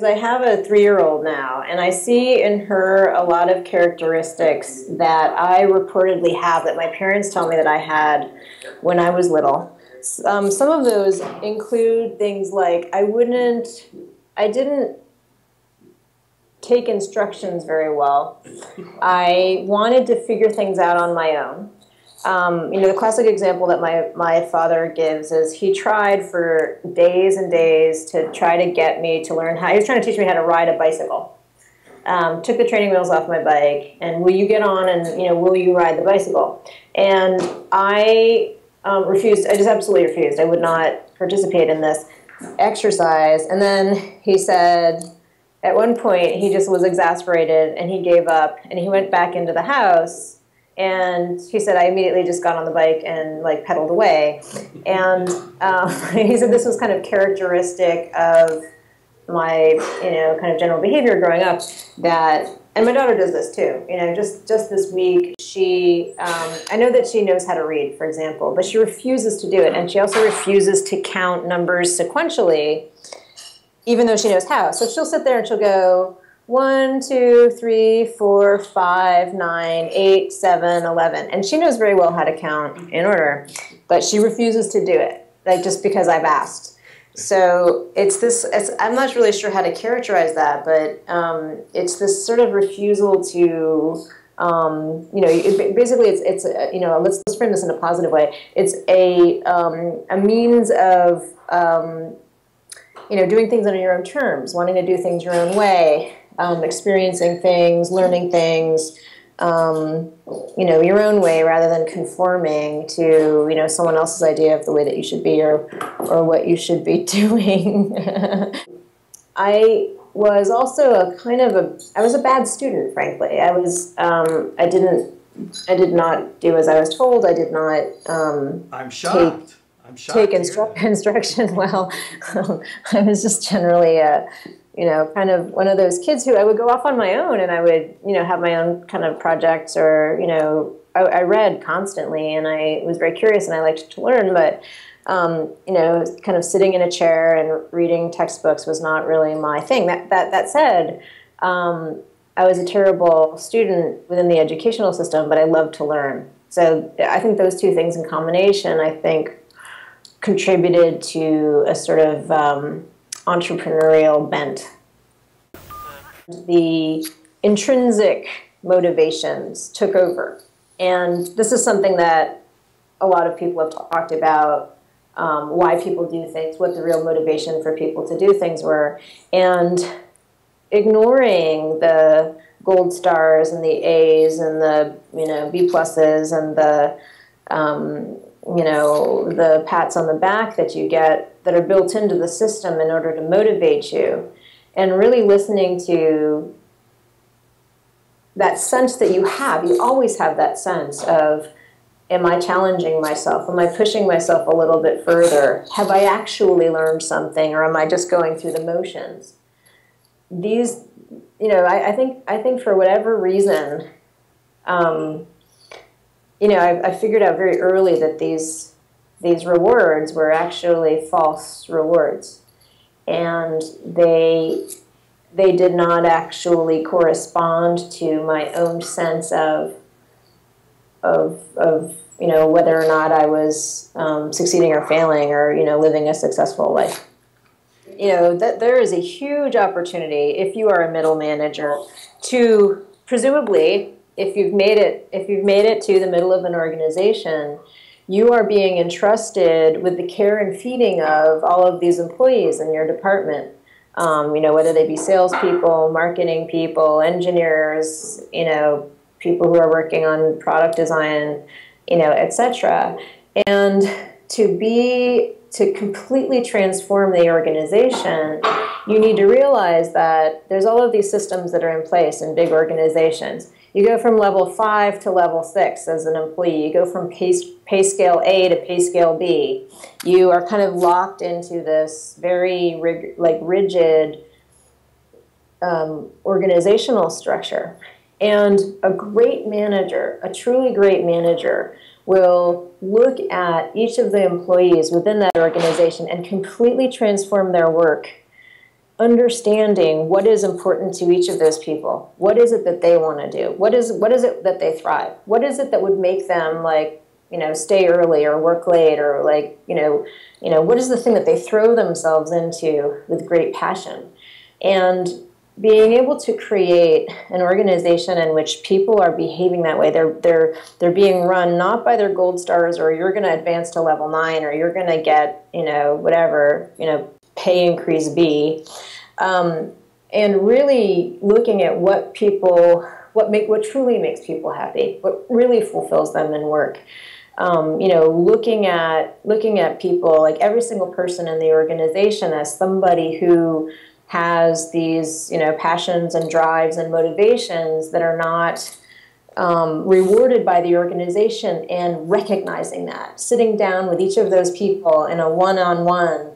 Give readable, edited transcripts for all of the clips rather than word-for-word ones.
I have a 3-year-old now, and I see in her a lot of characteristics that I reportedly have that my parents tell me that I had when I was little. Some of those include things like I didn't take instructions very well. I wanted to figure things out on my own. The classic example that my father gives is he tried for days and days to try to get me to learn he was trying to teach me how to ride a bicycle. Took the training wheels off my bike, and will you get on and, will you ride the bicycle? And I refused. I just absolutely refused. I would not participate in this exercise. And then he said, at one point, he just was exasperated, and he gave up, and he went back into the house. And he said, I immediately just got on the bike and pedaled away. And he said this was kind of characteristic of my, kind of general behavior growing up. And my daughter does this too. Just this week, I know that she knows how to read, for example, but she refuses to do it. And she also refuses to count numbers sequentially, even though she knows how. So she'll sit there and she'll go, 1, 2, 3, 4, 5, 9, 8, 7, 11. And she knows very well how to count in order, but she refuses to do it, just because I've asked. So I'm not really sure how to characterize that, but it's this sort of refusal to, basically it's let's frame this in a positive way. It's a means of, doing things on your own terms, wanting to do things your own way, experiencing things, learning things, your own way rather than conforming to, someone else's idea of the way that you should be or what you should be doing. I was also I was a bad student, frankly. I did not do as I was told. I did not I'm shocked. Take instruction well. I was just generally kind of one of those kids who I would go off on my own, and I would, have my own kind of projects, or, I read constantly, and I was very curious, and I liked to learn, but, kind of sitting in a chair and reading textbooks was not really my thing. That said, I was a terrible student within the educational system, but I loved to learn. So I think those two things in combination, contributed to a sort of entrepreneurial bent. The intrinsic motivations took over. And this is something that a lot of people have talked about, why people do things, what the real motivation for people to do things were. And ignoring the gold stars and the A's and the, B pluses and the, the pats on the back that you get that are built into the system in order to motivate you, and really listening to that sense that you always have that sense of, am I challenging myself? Am I pushing myself a little bit further? Have I actually learned something, or am I just going through the motions? These, I think for whatever reason, I figured out very early that these rewards were actually false rewards, and they did not actually correspond to my own sense of whether or not I was succeeding or failing, or living a successful life. That there is a huge opportunity if you are a middle manager to presumably, if you've made it to the middle of an organization, you are being entrusted with the care and feeding of all of these employees in your department. Whether they be salespeople, marketing people, engineers, people who are working on product design, etc. And to completely transform the organization, you need to realize that there's all of these systems that are in place in big organizations. You go from level 5 to level 6 as an employee. You go from pay scale A to pay scale B. You are kind of locked into this very rigid organizational structure. And a great manager, a truly great manager, will look at each of the employees within that organization and completely transform their work understanding what is important to each of those people. What is it that they want to do? What is it that they thrive? What is it that would make them, like, you know, stay early or work late, or like, you know, what is the thing that they throw themselves into with great passion? And being able to create an organization in which people are behaving that way, they're being run not by their gold stars, or you're going to advance to level 9, or you're going to get, you know, whatever, you know, pay increase B, and really looking at what truly makes people happy, what really fulfills them in work. You know, looking at people, like every single person in the organization, as somebody who has these, you know, passions and drives and motivations that are not rewarded by the organization, and recognizing that, sitting down with each of those people in a one-on-one,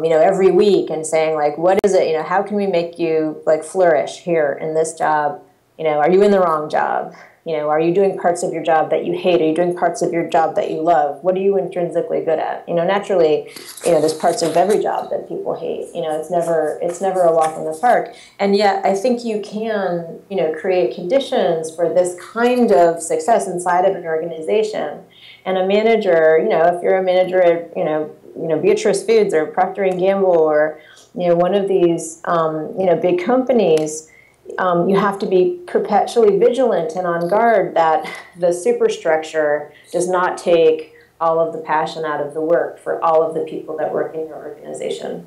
you know, every week, and saying, like, what is it, you know, how can we make you, like, flourish here in this job? You know, are you in the wrong job? You know, are you doing parts of your job that you hate? Are you doing parts of your job that you love? What are you intrinsically good at? You know, naturally, you know, there's parts of every job that people hate. You know, it's never a walk in the park. And yet, I think you can, you know, create conditions for this kind of success inside of an organization. And a manager, you know, if you're a manager at, you know, Beatrice Foods or Procter & Gamble, or, you know, one of these, you know, big companies, you have to be perpetually vigilant and on guard that the superstructure does not take all of the passion out of the work for all of the people that work in your organization.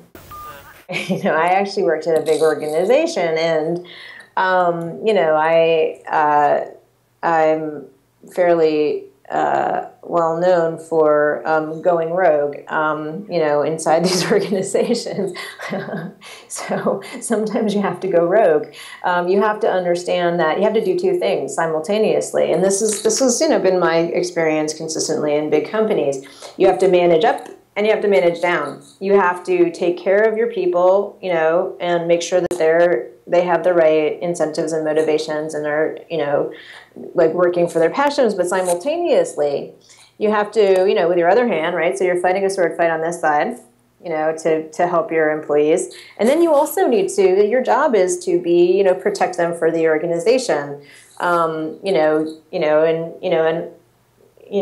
You know, I actually worked at a big organization, and, you know, I'm fairly well known for going rogue, you know, inside these organizations. So sometimes you have to go rogue. You have to understand that you have to do two things simultaneously, and this has you know, been my experience consistently in big companies. You have to manage up, and you have to manage down. You have to take care of your people, you know, and make sure that they have the right incentives and motivations, and they're, you know, like working for their passions. But simultaneously, you have to, you know, with your other hand, right? So you're fighting a sword fight on this side, you know, to help your employees, and then you also need to. Your job is to be, you know, protect them for the organization, you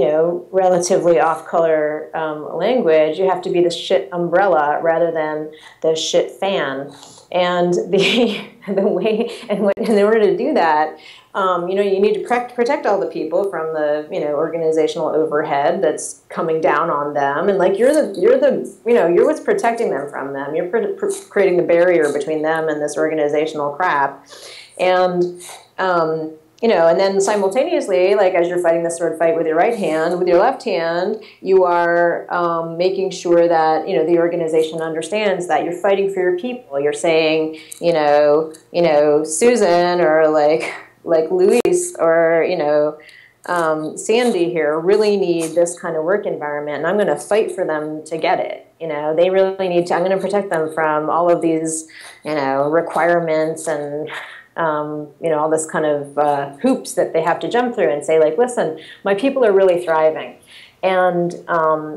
know, relatively off-color language. You have to be the shit umbrella rather than the shit fan. And the way, and in order to do that, you know, you need to protect all the people from the, you know, organizational overhead that's coming down on them. And like, you're what's protecting them from them. You're creating the barrier between them and this organizational crap. And, you know, and then simultaneously, like, as you're fighting the sword fight with your right hand, with your left hand, you are making sure that, you know, the organization understands that you're fighting for your people. You're saying, you know, Susan, or like Luis, or, you know, Sandy here really need this kind of work environment, and I'm going to fight for them to get it. You know, they really need to. I'm going to protect them from all of these, you know, requirements and you know, all this kind of hoops that they have to jump through, and say, like, listen, my people are really thriving, and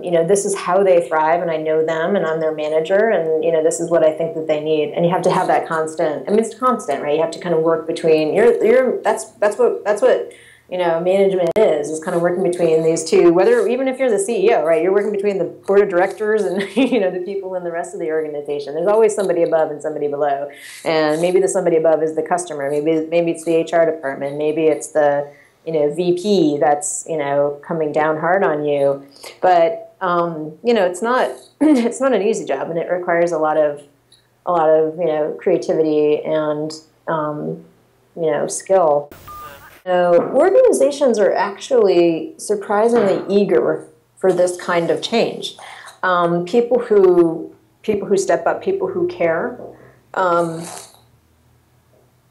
you know, this is how they thrive, and I know them, and I'm their manager, and, you know, this is what I think that they need. And you have to have that constant. I mean, it's constant, right? You have to kind of work between. That's what you know, management is kind of working between these two. Even if you're the CEO, right? You're working between the board of directors and, you know, the people in the rest of the organization. There's always somebody above and somebody below, and maybe the somebody above is the customer. Maybe it's the HR department. Maybe it's the, you know, VP that's, you know, coming down hard on you. But you know, it's not an easy job, and it requires a lot of you know, creativity and you know, skill. Organizations are actually surprisingly eager for this kind of change. People who step up, people who care.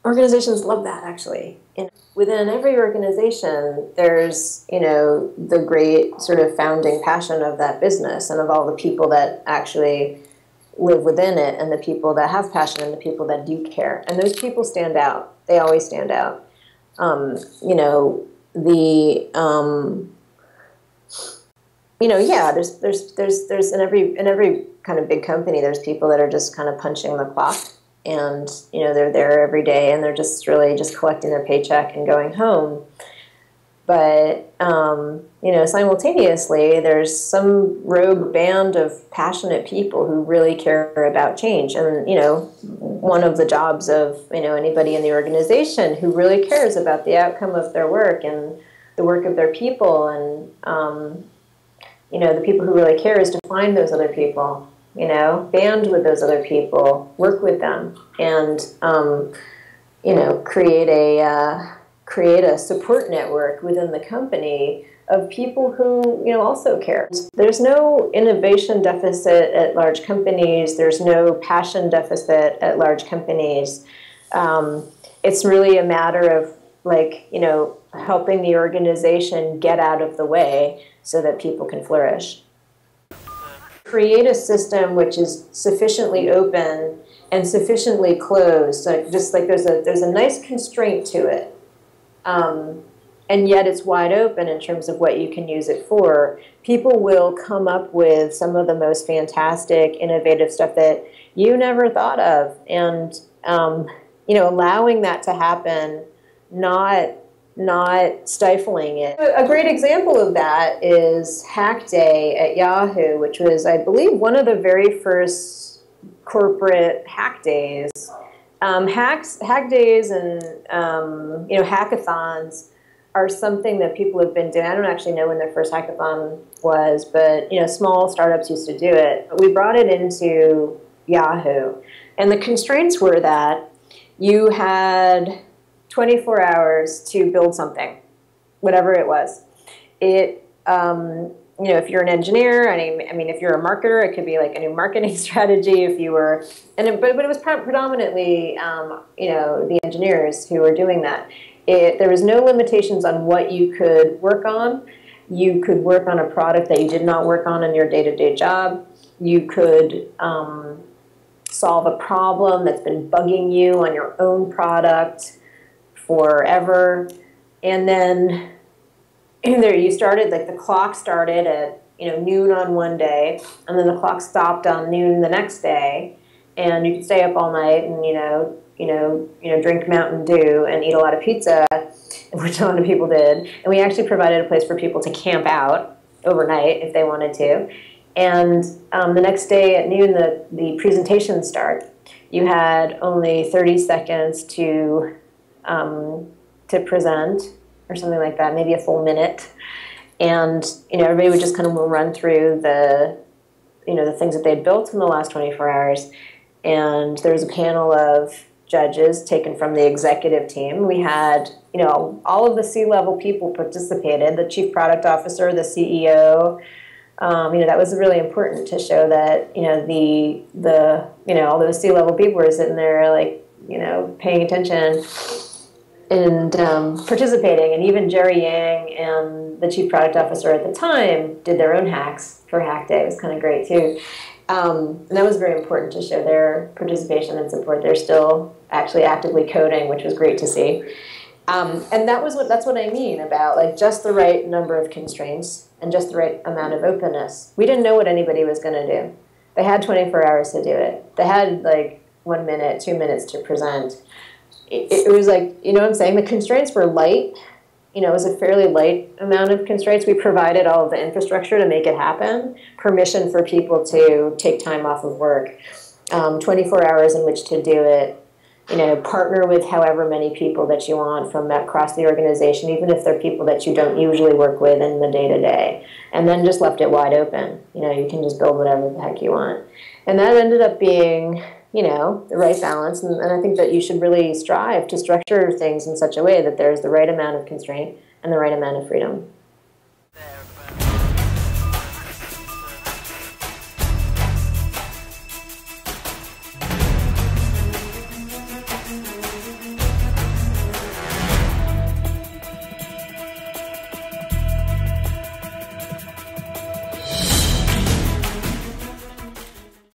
Organizations love that, actually. And within every organization, there's, you know, the great sort of founding passion of that business, and of all the people that actually live within it, and the people that have passion, and the people that do care. And those people stand out. They always stand out. You know, Yeah, there's in every kind of big company, there's people that are just kind of punching the clock, and they're there every day, and they're just really just collecting their paycheck and going home. But simultaneously, there's some rogue band of passionate people who really care about change, and one of the jobs of anybody in the organization who really cares about the outcome of their work and the work of their people, and the people who really care is to find those other people, band with those other people, work with them, and, create a support network within the company of people who, also care. There's no innovation deficit at large companies. There's no passion deficit at large companies. It's really a matter of, helping the organization get out of the way so that people can flourish. Create a system which is sufficiently open and sufficiently closed, so just like there's a nice constraint to it, and yet it's wide open in terms of what you can use it for. People will come up with some of the most fantastic, innovative stuff that you never thought of, and allowing that to happen, not stifling it. A great example of that is Hack Day at Yahoo, which was, I believe, one of the very first corporate hack days. Hack days and hackathons are something that people have been doing. I don't actually know when their first hackathon was, but small startups used to do it. But we brought it into Yahoo, and the constraints were that you had 24 hours to build something, whatever it was. If you're an engineer, I mean, if you're a marketer, it could be like a new marketing strategy. If you were, but it was predominantly, the engineers who were doing that. There was no limitations on what you could work on. You could work on a product that you did not work on in your day-to-day job. You could solve a problem that's been bugging you on your own product forever. And then there you started, like the clock started at noon on one day, and then the clock stopped on noon the next day, and you could stay up all night and drink Mountain Dew and eat a lot of pizza, which a lot of people did. And we actually provided a place for people to camp out overnight if they wanted to. And the next day at noon, the presentations start. You had only 30 seconds to present, or something like that, maybe a full minute. And everybody would just kind of run through the things that they'd built in the last 24 hours. And there was a panel of judges taken from the executive team. We had all of the C-level people participated, the chief product officer, the CEO. That was really important to show that all those C-level people were sitting there paying attention and participating. And even Jerry Yang and the chief product officer at the time did their own hacks for Hack Day. It was kind of great too. And that was very important to show their participation and support. They're still actually actively coding, which was great to see. And that's what I mean about just the right number of constraints and just the right amount of openness. We didn't know what anybody was going to do. They had 24 hours to do it. They had 1 minute, 2 minutes to present. It was what I'm saying? The constraints were light. It was a fairly light amount of constraints. We provided all of the infrastructure to make it happen, permission for people to take time off of work, 24 hours in which to do it, partner with however many people that you want from across the organization, even if they're people that you don't usually work with in the day-to-day, and then just left it wide open. You can just build whatever the heck you want. And that ended up being the right balance, and I think that you should really strive to structure things in such a way that there's the right amount of constraint and the right amount of freedom.